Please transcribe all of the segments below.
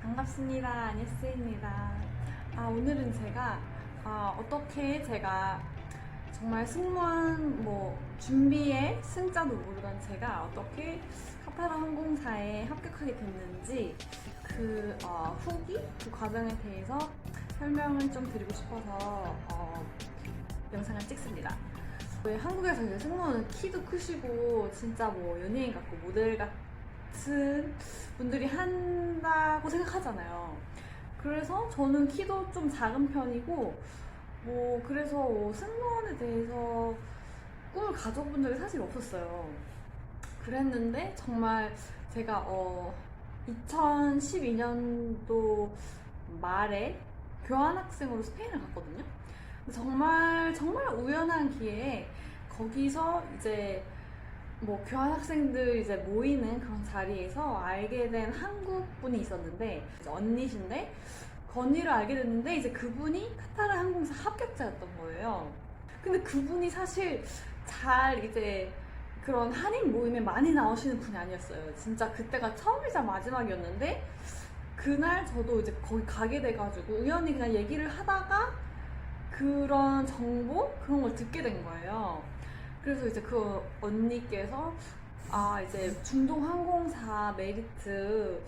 반갑습니다. 안예스입니다. 오늘은 제가 어떻게 제가 정말 승무원 준비에 승자도 모르던 제가 어떻게 카타르 항공사에 합격하게 됐는지 후기, 그 과정에 대해서 설명을 좀 드리고 싶어서 영상을 찍습니다. 왜 한국에서 이제 승무원은 키도 크시고 진짜 연예인 같고 모델 같은 분들이 한다고 생각하잖아요. 그래서 저는 키도 좀 작은 편이고 그래서 승무원에 대해서 꿈을 가져본 적이 사실 없었어요. 그랬는데 정말 제가 2012년도 말에 교환학생으로 스페인을 갔거든요. 정말 정말 우연한 기회에 거기서 이제 교환학생들 이제 모이는 그런 자리에서 알게 된 한국 분이 있었는데, 이제 언니신데 그 언니를 알게 됐는데, 이제 그분이 카타르 항공사 합격자였던 거예요. 근데 그분이 사실 잘 이제 그런 한인 모임에 많이 나오시는 분이 아니었어요. 진짜 그때가 처음이자 마지막이었는데, 그날 저도 이제 거기 가게 돼가지고 우연히 그냥 얘기를 하다가 그런 정보? 그런 걸 듣게 된 거예요. 그래서 이제 그 언니께서 이제 중동항공사 메리트,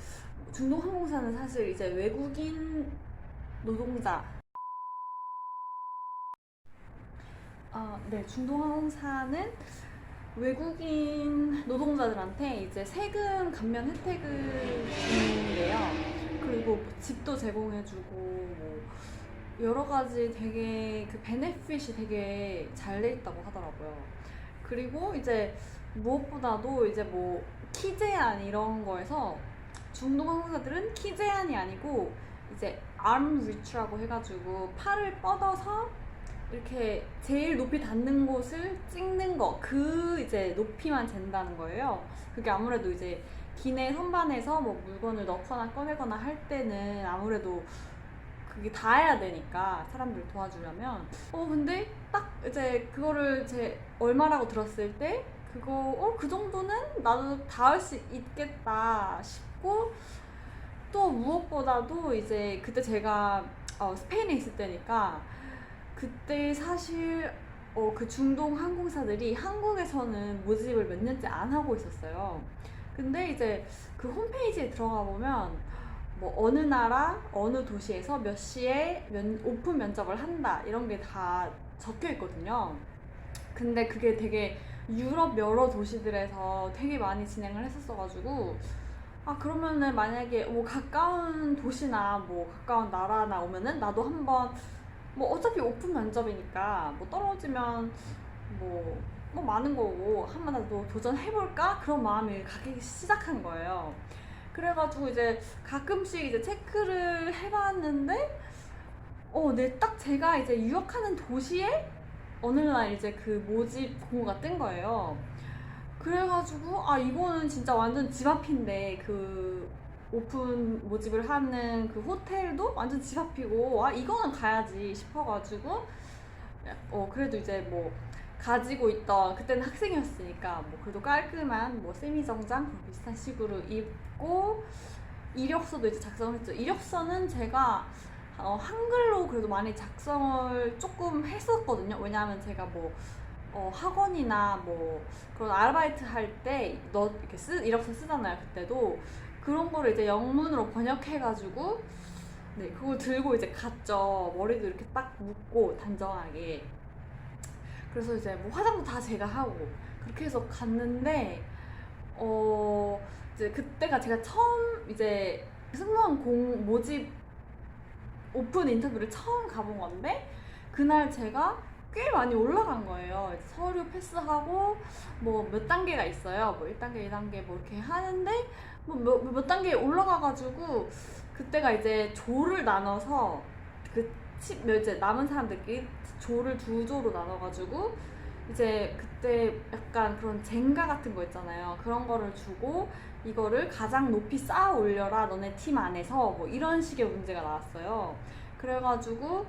중동항공사는 사실 이제 외국인 노동자, 네, 중동항공사는 외국인 노동자들한테 이제 세금 감면 혜택을 주는데요. 그리고 집도 제공해주고 여러 가지 되게 그 베네핏이 되게 잘 돼 있다고 하더라고요. 그리고 이제 무엇보다도 이제 키 제한 이런 거에서 중동 항공사들은 키 제한이 아니고 이제 arm reach라고 해가지고 팔을 뻗어서 이렇게 제일 높이 닿는 곳을 찍는 거, 그 이제 높이만 잰다는 거예요. 그게 아무래도 이제 기내 선반에서 물건을 넣거나 꺼내거나 할 때는 아무래도 그게 닿아야 되니까, 사람들 도와주려면. 근데 딱 이제 그거를 제 얼마라고 들었을 때 그거 그 정도는 나도 닿을 수 있겠다 싶고, 또 무엇보다도 이제 그때 제가 스페인에 있을 때니까, 그때 사실 그 중동 항공사들이 한국에서는 모집을 몇 년째 안 하고 있었어요. 근데 이제 그 홈페이지에 들어가 보면 어느 나라 어느 도시에서 몇 시에 오픈 면접을 한다 이런 게 다 적혀 있거든요. 근데 그게 되게 유럽 여러 도시들에서 되게 많이 진행을 했었어가지고, 그러면은 만약에 가까운 도시나 가까운 나라나 오면은 나도 한번 어차피 오픈 면접이니까 떨어지면 많은 거고 한번 나도 도전해볼까? 그런 마음이 가기 시작한 거예요. 그래가지고 이제 가끔씩 이제 체크를 해봤는데, 딱 제가 이제 유학하는 도시에 어느 날 이제 그 모집 공고가 뜬 거예요. 그래가지고 이거는 진짜 완전 집 앞인데, 그 오픈 모집을 하는 그 호텔도 완전 집 앞이고, 이거는 가야지 싶어가지고, 그래도 이제 가지고 있던, 그때는 학생이었으니까 그래도 깔끔한 세미 정장 그런 비슷한 식으로 입고, 이력서도 이제 작성을 했죠. 이력서는 제가 한글로 그래도 많이 작성을 조금 했었거든요. 왜냐하면 제가 학원이나 그런 아르바이트 할 때 이렇게 이력서 쓰잖아요. 그때도 그런 거를 이제 영문으로 번역해가지고, 네, 그걸 들고 이제 갔죠. 머리도 이렇게 딱 묶고 단정하게. 그래서 이제 화장도 다 제가 하고 그렇게 해서 갔는데, 이제 그때가 제가 처음 이제 승무원 모집 오픈 인터뷰를 처음 가본 건데, 그날 제가 꽤 많이 올라간 거예요. 서류 패스하고 몇 단계가 있어요. 1단계, 2단계 이렇게 하는데 몇 단계에 올라가가지고, 그때가 이제 조를 나눠서 이제 남은 사람들끼리 조를 두 조로 나눠가지고 이제 그때 약간 그런 젠가 같은 거 있잖아요. 그런 거를 주고 이거를 가장 높이 쌓아 올려라 너네 팀 안에서, 이런 식의 문제가 나왔어요. 그래가지고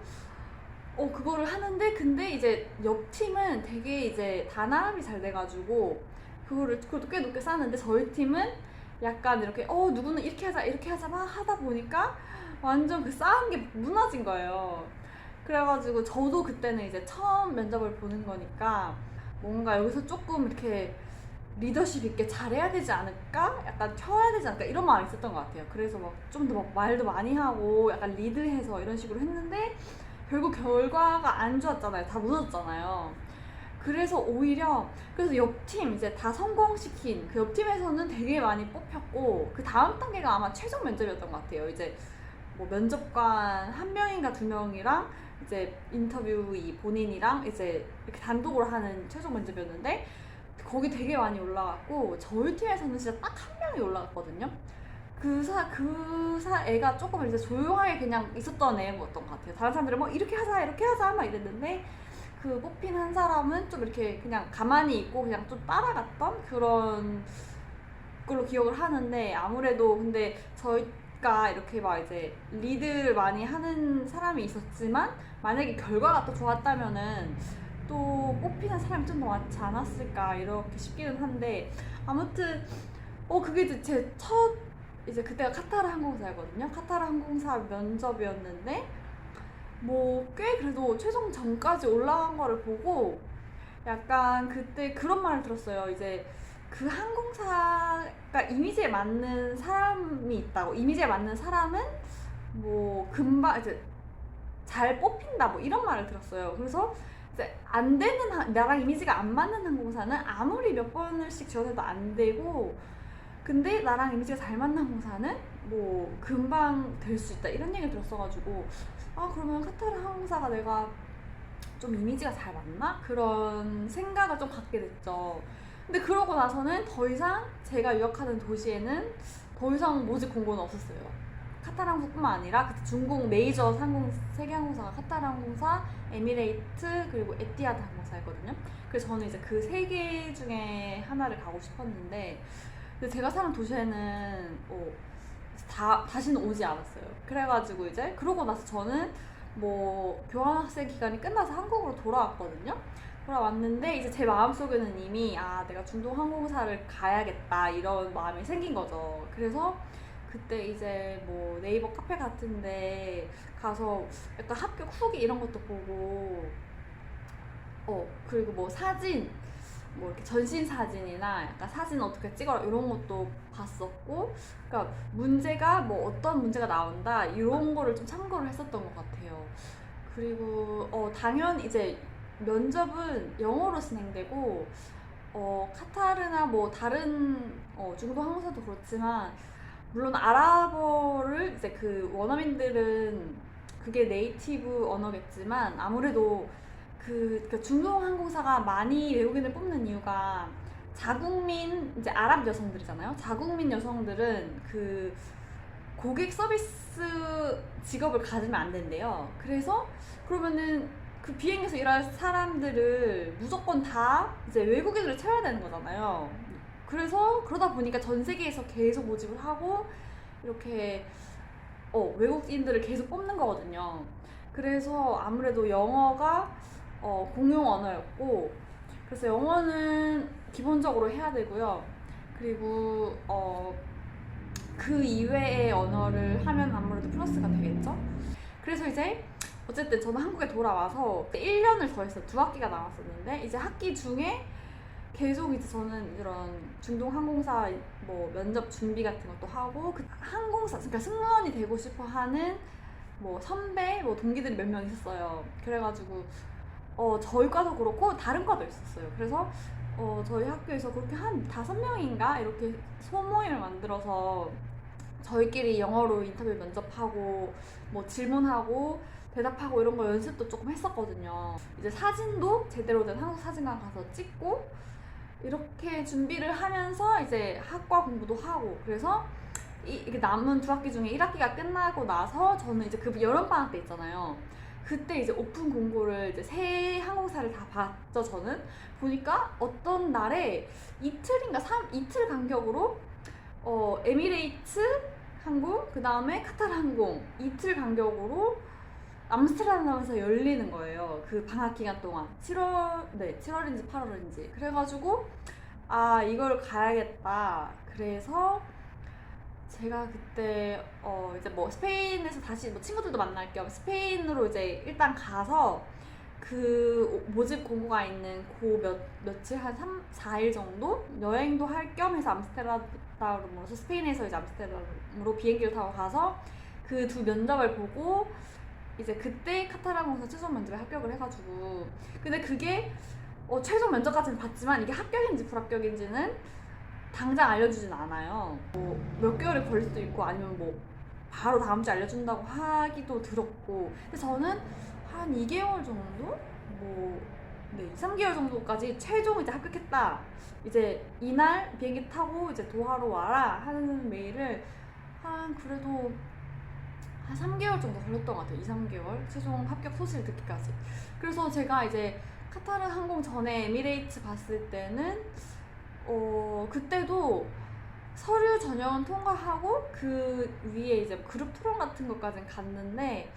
그거를 하는데, 근데 이제 옆 팀은 되게 이제 단합이 잘 돼가지고 그것도 꽤 높게 쌓았는데, 저희 팀은 약간 이렇게 누구는 이렇게 하자 막 하다 보니까 완전 그 쌓은 게 무너진 거예요. 그래가지고 저도 그때는 이제 처음 면접을 보는 거니까 뭔가 여기서 조금 이렇게 리더십 있게 잘해야 되지 않을까? 약간 켜야 되지 않을까? 이런 마음이 있었던 것 같아요. 그래서 막 좀 더 막 말도 많이 하고 약간 리드해서 이런 식으로 했는데 결국 결과가 안 좋았잖아요. 다 무너졌잖아요. 그래서 오히려 그래서 옆팀 이제 다 성공시킨 그 옆팀에서는 되게 많이 뽑혔고 그 다음 단계가 아마 최종 면접이었던 것 같아요. 이제 뭐 면접관 한 명인가 두 명이랑 이제 인터뷰이 본인이랑 이제 이렇게 단독으로 하는 최종 면접이었는데 거기 되게 많이 올라갔고 저희 팀에서는 진짜 딱 한 명이 올라갔거든요. 애가 조금 이제 조용하게 그냥 있었던 애였던 것 같아요. 다른 사람들은 뭐 이렇게 하자 막 이랬는데 그 뽑힌 한 사람은 좀 이렇게 그냥 가만히 있고 그냥 좀 따라갔던 그런 걸로 기억을 하는데 아무래도 근데 저희가 이렇게 막 이제 리드를 많이 하는 사람이 있었지만 만약에 결과가 또 좋았다면은 또 뽑히는 사람이 좀 더 많지 않았을까 이렇게 싶기는 한데 아무튼 그게 이제 제 첫 이제 그때가 카타르 항공사였거든요. 카타르 항공사 면접이었는데 뭐 꽤 그래도 최종 전까지 올라간 거를 보고 약간 그때 그런 말을 들었어요. 이제 그 항공사가 이미지에 맞는 사람이 있다고. 이미지에 맞는 사람은 뭐 금방 이제 잘 뽑힌다 뭐 이런 말을 들었어요. 그래서 이제 안 되는 나랑 이미지가 안 맞는 항공사는 아무리 몇 번씩 지원해도 안 되고 근데 나랑 이미지가 잘 맞는 항공사는 뭐 금방 될 수 있다 이런 얘기를 들었어가지고 그러면 카타르 항공사가 내가 좀 이미지가 잘 맞나? 그런 생각을 좀 갖게 됐죠. 근데 그러고 나서는 더 이상 제가 유학하는 도시에는 더 이상 모집 공고는 없었어요. 카타르 항공뿐만 아니라 그때 중국 메이저 세계 항공사가 카타르 항공사, 에미레이트 그리고 에티하드 항공사였거든요. 그래서 저는 이제 그 세 개 중에 하나를 가고 싶었는데 근데 제가 사는 도시에는 다시는 오지 않았어요. 그래가지고 이제 그러고 나서 저는 뭐 교환학생 기간이 끝나서 한국으로 돌아왔거든요. 돌아왔는데 이제 제 마음속에는 이미 내가 중동 항공사를 가야겠다 이런 마음이 생긴 거죠. 그래서 그때 이제 뭐 네이버 카페 같은데 가서 약간 합격 후기 이런 것도 보고 그리고 뭐 사진 뭐 이렇게 전신 사진이나 약간 사진 어떻게 찍어라 이런 것도 봤었고 그러니까 문제가 뭐 어떤 문제가 나온다 이런 거를 좀 참고를 했었던 것 같아요. 그리고 당연히 이제 면접은 영어로 진행되고 카타르나 뭐 다른 중동 항공사도 그렇지만 물론 아랍어를 이제 그 원어민들은 그게 네이티브 언어겠지만 아무래도 그 중동 항공사가 많이 외국인을 뽑는 이유가 자국민 이제 아랍 여성들이잖아요. 자국민 여성들은 그 고객 서비스 직업을 가지면 안 된대요. 그래서 그러면은 그 비행에서 일할 사람들을 무조건 다 이제 외국인으로 채워야 되는 거잖아요. 그래서 그러다 보니까 전 세계에서 계속 모집을 하고 이렇게 외국인들을 계속 뽑는 거거든요. 그래서 아무래도 영어가 공용 언어였고 그래서 영어는 기본적으로 해야 되고요. 그리고 그 이외의 언어를 하면 아무래도 플러스가 되겠죠. 그래서 이제 어쨌든 저는 한국에 돌아와서 1년을 더 했어요. 2학기가 남았었는데 이제 학기 중에 계속 이제 저는 이런 중동 항공사 뭐 면접 준비 같은 것도 하고 그 항공사 그러니까 승무원이 되고 싶어 하는 뭐 선배 뭐 동기들이 몇 명 있었어요. 그래가지고 저희 과도 그렇고 다른 과도 있었어요. 그래서 저희 학교에서 그렇게 한 5명인가 이렇게 소모임을 만들어서 저희끼리 영어로 인터뷰 면접하고 뭐 질문하고 대답하고 이런 거 연습도 조금 했었거든요. 이제 사진도 제대로 된 한국 사진관 가서 찍고 이렇게 준비를 하면서 이제 학과 공부도 하고 그래서 이게 남은 2학기 중에 1학기가 끝나고 나서 저는 이제 그 여름방학 때 있잖아요. 그때 이제 오픈 공고를 이제 새 항공사를 다 봤죠. 저는 보니까 어떤 날에 이틀 간격으로 에미레이트 항공 그 다음에 카타르 항공 이틀 간격으로 암스테르담에서 열리는 거예요. 그 방학 기간 동안 7월인지 8월인지 그래가지고 이걸 가야겠다. 그래서 제가 그때 이제 뭐 스페인에서 다시 뭐 친구들도 만날 겸 스페인으로 이제 일단 가서 그 모집 공고가 있는 그 며칠 한 3, 4일 정도 여행도 할 겸 해서 암스테르담으로 스페인에서 이제 암스테르담으로 비행기를 타고 가서 그 두 면접을 보고 이제 그때 카타르항공사 최종 면접에 합격을 해가지고 근데 그게 최종 면접까지는 봤지만 이게 합격인지 불합격인지는 당장 알려주진 않아요. 뭐 몇 개월이 걸릴 수도 있고 아니면 뭐 바로 다음 주에 알려준다고 하기도 들었고 근데 저는 한 2개월 정도? 뭐 네, 2, 3개월 정도까지 최종 이제 합격했다. 이제 이날 비행기 타고 이제 도하로 와라 하는 메일을 한 그래도 한 3개월 정도 걸렸던 것 같아요. 2, 3개월 최종 합격 소식을 듣기까지. 그래서 제가 이제 카타르 항공 전에 에미레이츠 봤을 때는 그때도 서류 전형은 통과하고 그 위에 이제 그룹 토론 같은 것까지는 갔는데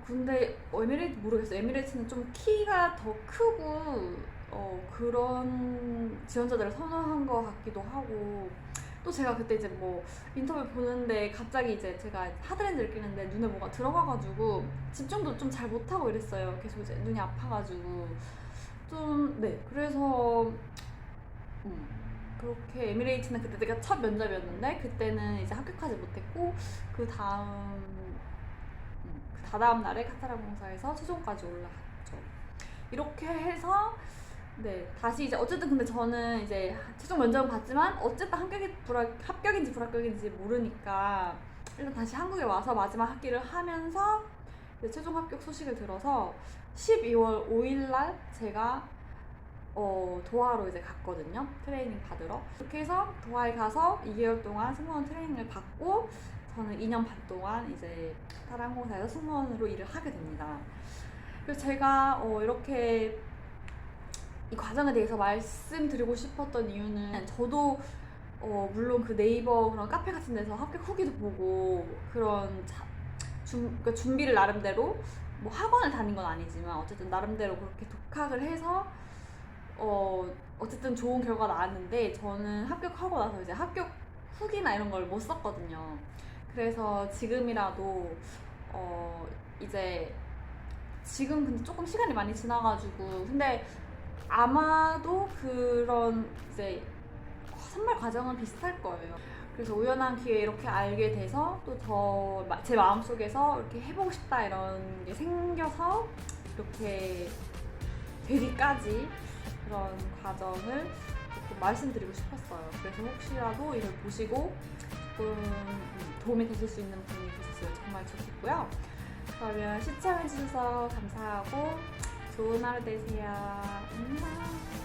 근데 에미레이트 모르겠어요. 에미레이트는 좀 키가 더 크고 그런 지원자들을 선호한 것 같기도 하고 또 제가 그때 이제 뭐 인터뷰 보는데 갑자기 이제 제가 하드랜드를 끼는데 눈에 뭐가 들어가가지고 집중도 좀 잘 못하고 이랬어요. 계속 이제 눈이 아파가지고 좀 네 그래서 그렇게 에미레이트는 그때 내가 첫 면접이었는데 그때는 이제 합격하지 못했고 그 다다음 날에 카타르항공사에서 최종까지 올라갔죠. 이렇게 해서 네 다시 이제 어쨌든 근데 저는 이제 최종 면접은 봤지만 어쨌든 합격인지 불합격인지 모르니까 일단 다시 한국에 와서 마지막 학기를 하면서 이제 최종 합격 소식을 들어서 12월 5일 날 제가 도하로 이제 갔거든요. 트레이닝 받으러. 그렇게 해서 도하에 가서 2개월 동안 승무원 트레이닝을 받고 저는 2년 반 동안 이제 카타르항공사에서 승무원으로 일을 하게 됩니다. 그래서 제가 이렇게 이 과정에 대해서 말씀드리고 싶었던 이유는 저도 물론 그 네이버 그런 카페 같은 데서 합격 후기도 보고 그런 그러니까 준비를 나름대로 뭐 학원을 다닌 건 아니지만 어쨌든 나름대로 그렇게 독학을 해서 어쨌든 좋은 결과가 나왔는데 저는 합격하고 나서 이제 합격 후기나 이런 걸 못 썼거든요. 그래서 지금이라도 이제 지금 근데 조금 시간이 많이 지나가지고 근데 아마도 그런 이제 선발 과정은 비슷할 거예요. 그래서 우연한 기회에 이렇게 알게 돼서 또 더 제 마음속에서 이렇게 해보고 싶다 이런 게 생겨서 이렇게 되기까지 그런 과정을 조금 말씀드리고 싶었어요. 그래서 혹시라도 이걸 보시고 조금 도움이 되실 수 있는 분이 계셨으면 정말 좋겠고요. 그러면 시청해주셔서 감사하고 좋은 하루 되세요. 안녕.